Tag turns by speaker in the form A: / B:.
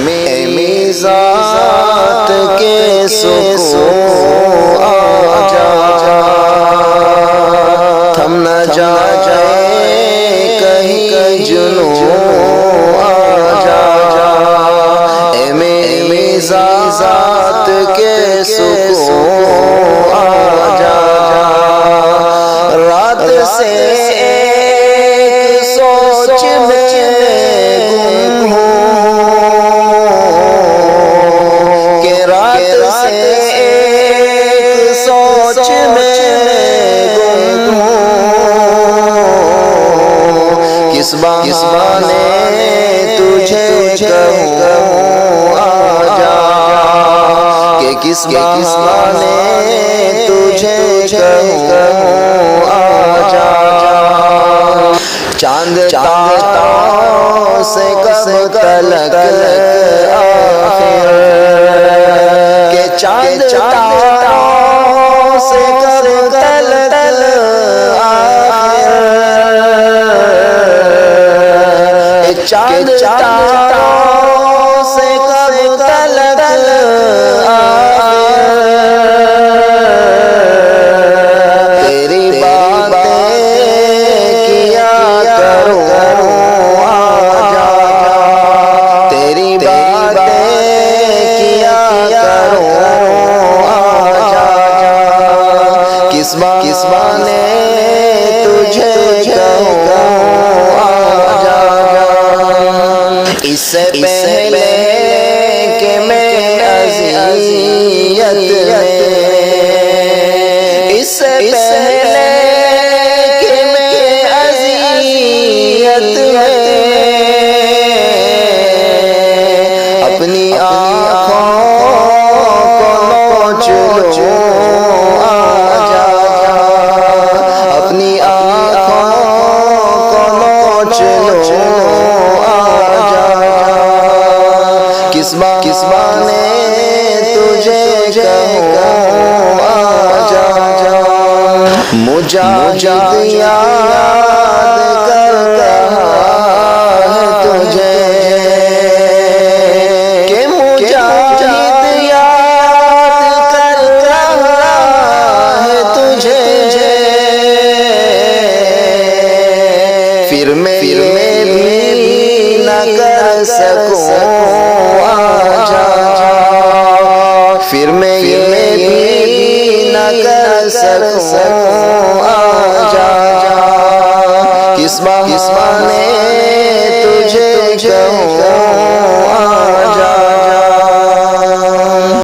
A: میری ذات کے سکون آجا، تھم نہ جائے کہیں جنون آجا، اے میری ذات کے سکون آجا، رات سے ایک سوچ میں گم ہوں کہ رات سے ایک سوچ میں گم ہوں، کس بہانے تجھے کہوں آجا، کہ کس بہانے تجھے کہوں آجا، چاند تاروں سے کب تلک آخر، کہ چاند تاروں سے کب تلک آخر، چاند تاروں سے کب تلک آخر، تیری باتیں کیا کروں آجا، تیری باتیں کیا کروں آجا، کس بہانے تجھے کہوں آجا، اس سے پہلے کہ میں اذیت میں، اس سے پہلے کہ میں اذیت میں اپنی آنکھوں کو نوچ لوں آجا، اپنی آنکھوں کو نوچ لوں آجا، کس بہانے تجھے کہوں آجا، مجاہد یاد کر رہا ہے تجھے، کہ مجاہد یاد کر رہا ہے تجھے، پھر میں بھی نہ کر سکوں آجا، پھر میں بھی نہ کر سکوں آجا، کس بہانے تجھے کہوں